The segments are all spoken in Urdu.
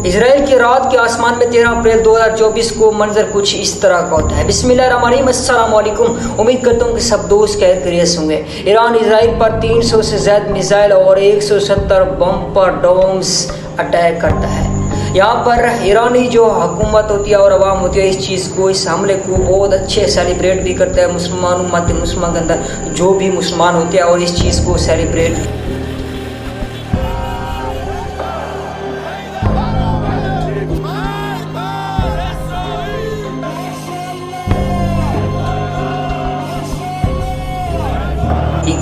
اسرائیل کی رات کے آسمان میں 13 اپریل 2024 کو منظر کچھ اس طرح کا ہوتا ہے۔ بسم اللہ الرحمن الرحیم، السلام علیکم۔ امید کرتا ہوں کہ سب دوست خیریت ہوں گے۔ ایران اسرائیل پر 300 سے زائد میزائل اور 170 بم پر ڈومز اٹیک کرتا ہے۔ یہاں پر ایرانی جو حکومت ہوتی ہے اور عوام ہوتی ہے، اس چیز کو، اس حملے کو بہت اچھے سیلیبریٹ بھی کرتا ہے۔ امت مسلمان کے اندر جو بھی مسلمان ہوتے ہیں اور اس چیز کو سیلیبریٹ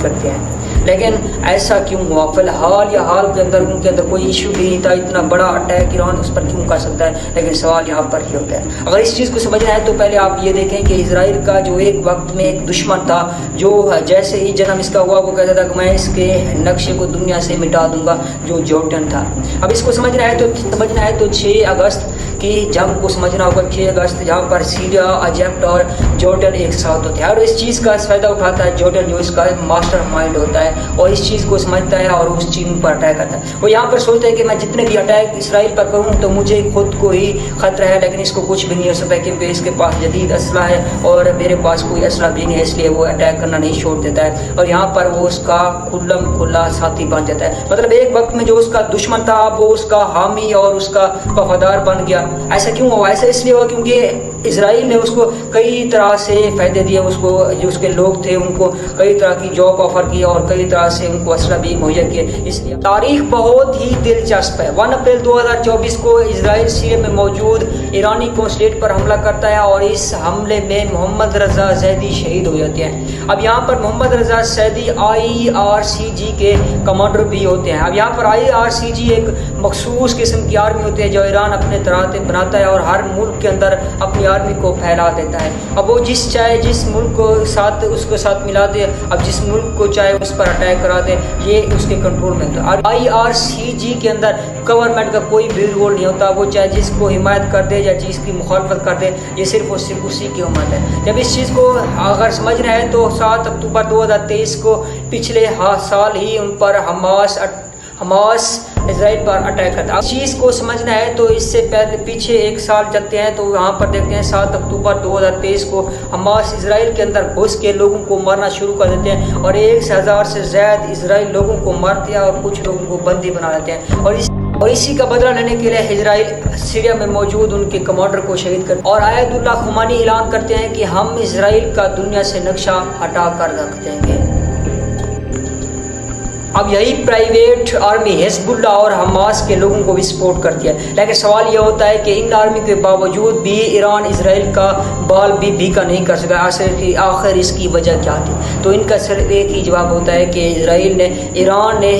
کرتے ہیں۔ لیکن ایسا کیوں ہوا؟ فی الحال یا حال کے اندر ان کے اندر کوئی ایشو بھی نہیں تھا، اتنا بڑا اٹیک ایران اس پر کیوں کر سکتا ہے؟ لیکن سوال یہاں پر ہی ہوتا ہے۔ اگر اس چیز کو سمجھنا ہے تو پہلے آپ یہ دیکھیں کہ اسرائیل کا جو ایک وقت میں ایک دشمن تھا، جو جیسے ہی جنم اس کا ہوا وہ کہتا تھا کہ میں اس کے نقشے کو دنیا سے مٹا دوں گا، جو جارڈن تھا۔ اب اس کو سمجھنا ہے تو 6 اگست کی جنگ کو سمجھنا ہوگا۔ 6 اگست جہاں پر سیریا، ایجپٹ اور جارڈن ایک ساتھ ہوتے ہیں، اور اس چیز کا فائدہ اٹھاتا ہے جارڈن، جو اس کا ماسٹر مائنڈ ہوتا ہے اور اس چیز کو سمجھتا ہے اور اس چیز پر اٹیک کرتا ہے۔ وہ یہاں پر سوچتا ہے کہ میں جتنے بھی اٹیک اسرائیل پر کروں تو مجھے خود کو ہی خطرہ ہے، لیکن اس کو کچھ بھی نہیں ہو سکتا کیونکہ اس کے پاس جدید اسلحہ ہے اور میرے پاس کوئی اسلحہ بھی نہیں ہے، اس لیے وہ اٹیک کرنا نہیں چھوڑ دیتا ہے اور یہاں پر وہ اس کا کھلا ساتھی بن جاتا ہے۔ مطلب ایک وقت میں جو اس کا دشمن تھا اب وہ اس کا حامی اور اس کا وفادار بن گیا۔ ایسا کیوں ہوا؟ ایسا اس لیے ہوا کیونکہ اسرائیل نے اس کو کئی طرح سے فائدے دیے، اس کو جو اس کے لوگ تھے ان کو کئی طرح کی جاب آفر کی اور کئی طرح سے ان کو اسلحہ بھی مہیا کیے۔ اس تاریخ بہت ہی دلچسپ ہے۔ 1 اپریل 2024 کو اسرائیل سیریا میں موجود ایرانی قونصلیٹ پر حملہ کرتا ہے اور اس حملے میں محمد رضا زیدی شہید ہو جاتے ہیں۔ اب یہاں پر محمد رضا زیدی IRCG کے کمانڈر بھی ہوتے ہیں۔ اب یہاں پر IRCG ایک مخصوص قسم کی آرمی ہوتی ہے جو ایران اپنے طرح بناتا ہے اور ہر ملک کے اندر اپنی آرمی کو پھیلا دیتا ہے۔ اب وہ جس ملک کو ساتھ اس کے ساتھ ملا دے، اب جس ملک کو چاہے اس پر اٹیک کرا دے، یہ اس کے کنٹرول میں ہوتا ہے۔ اور IRCG کے اندر گورنمنٹ کا کوئی بھی رول نہیں ہوتا، وہ چاہے جس کو حمایت کر دے یا جس کی مخالفت کر دے، یہ صرف اور صرف اسی کی حمایت ہے۔ جب اس چیز کو اگر سمجھنا ہے تو 7 اکتوبر 2023 کو پچھلے سال ہی ان پر حماس اسرائیل پر اٹیک کرتا ہے۔ اس چیز کو سمجھنا ہے تو اس سے پہلے پیچھے ایک سال چلتے ہیں تو یہاں پر دیکھتے ہیں 7 اکتوبر 2023 کو حماس اسرائیل کے اندر گھس کے لوگوں کو مارنا شروع کر دیتے ہیں اور 1000 سے زائد اسرائیل لوگوں کو مارتے ہیں اور کچھ لوگوں کو بندی بنا لیتے ہیں، اور اسی کا بدلہ لینے کے لیے اسرائیل سیریا میں موجود ان کے کمانڈر کو شہید کرتے ہیں اور آیت اللہ خمینی اعلان کرتے ہیں کہ ہم اسرائیل کا دنیا سے نقشہ ہٹا کر رکھ دیں گے۔ اب یہی پرائیویٹ آرمی حزب اللہ اور حماس کے لوگوں کو بھی سپورٹ کرتی ہے، لیکن سوال یہ ہوتا ہے کہ ان آرمی کے باوجود بھی ایران اسرائیل کا بال بھی بھیکا نہیں کر سکا۔ آخر اس کی وجہ کیا تھی؟ تو ان کا صرف ایک ہی جواب ہوتا ہے کہ ایران نے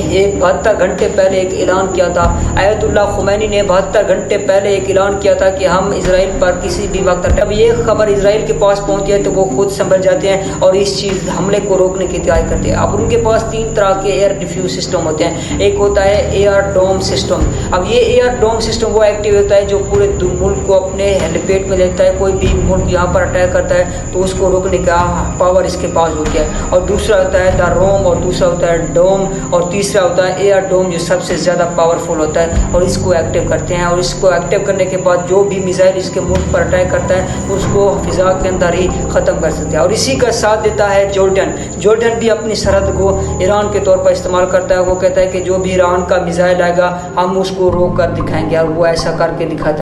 72 گھنٹے پہلے ایک اعلان کیا تھا، آیت اللہ خمینی نے 72 گھنٹے پہلے ایک اعلان کیا تھا کہ ہم اسرائیل پر کسی بھی وقت اب یہ خبر اسرائیل کے پاس پہنچتی ہے تو وہ خود سنبھل جاتے ہیں اور اس چیز حملے کو روکنے کی تیاری کرتے ہیں۔ اب ان کے پاس 3 طرح کے ایئر ڈیفیوز سسٹم ہوتے ہیں۔ ایک ہوتا ہے ایئر ڈوم سسٹم۔ اب یہ ایئر ڈوم سسٹم وہ ایکٹیو ہوتا ہے جو پورے ملک کو اپنے لپیٹ میں لیتا ہے۔ کوئی بھی ملک یہاں پر اٹیک کرتا ہے تو اس کو روکنے کا پاور اس کے پاس ہوتی ہے۔ اور دوسرا ہوتا ہے دا روم، اور دوسرا ہوتا ہے ڈوم، اور تیسرا ہوتا ہے ایئر ڈوم جو سب سے زیادہ پاورفل ہوتا ہے اور اس کو ایکٹیو کرتے ہیں، اور اس کو ایکٹیو کرنے کے بعد جو بھی میزائل اس کے ملک پر اٹیک کرتا ہے اس کو فضا کے اندر ہی ختم کر سکتے ہیں۔ اور اسی کا ساتھ دیتا ہے جارڈن بھی اپنی سرحد کو ایران کے طور پر استعمال کرتا ہے۔ وہ کہتا ہے کہ جو بھی ایران کا میزائل آئے گا ہم اس کو روک کر دکھائیں گے، اور وہ ایسا کر کے دکھاتا ہے۔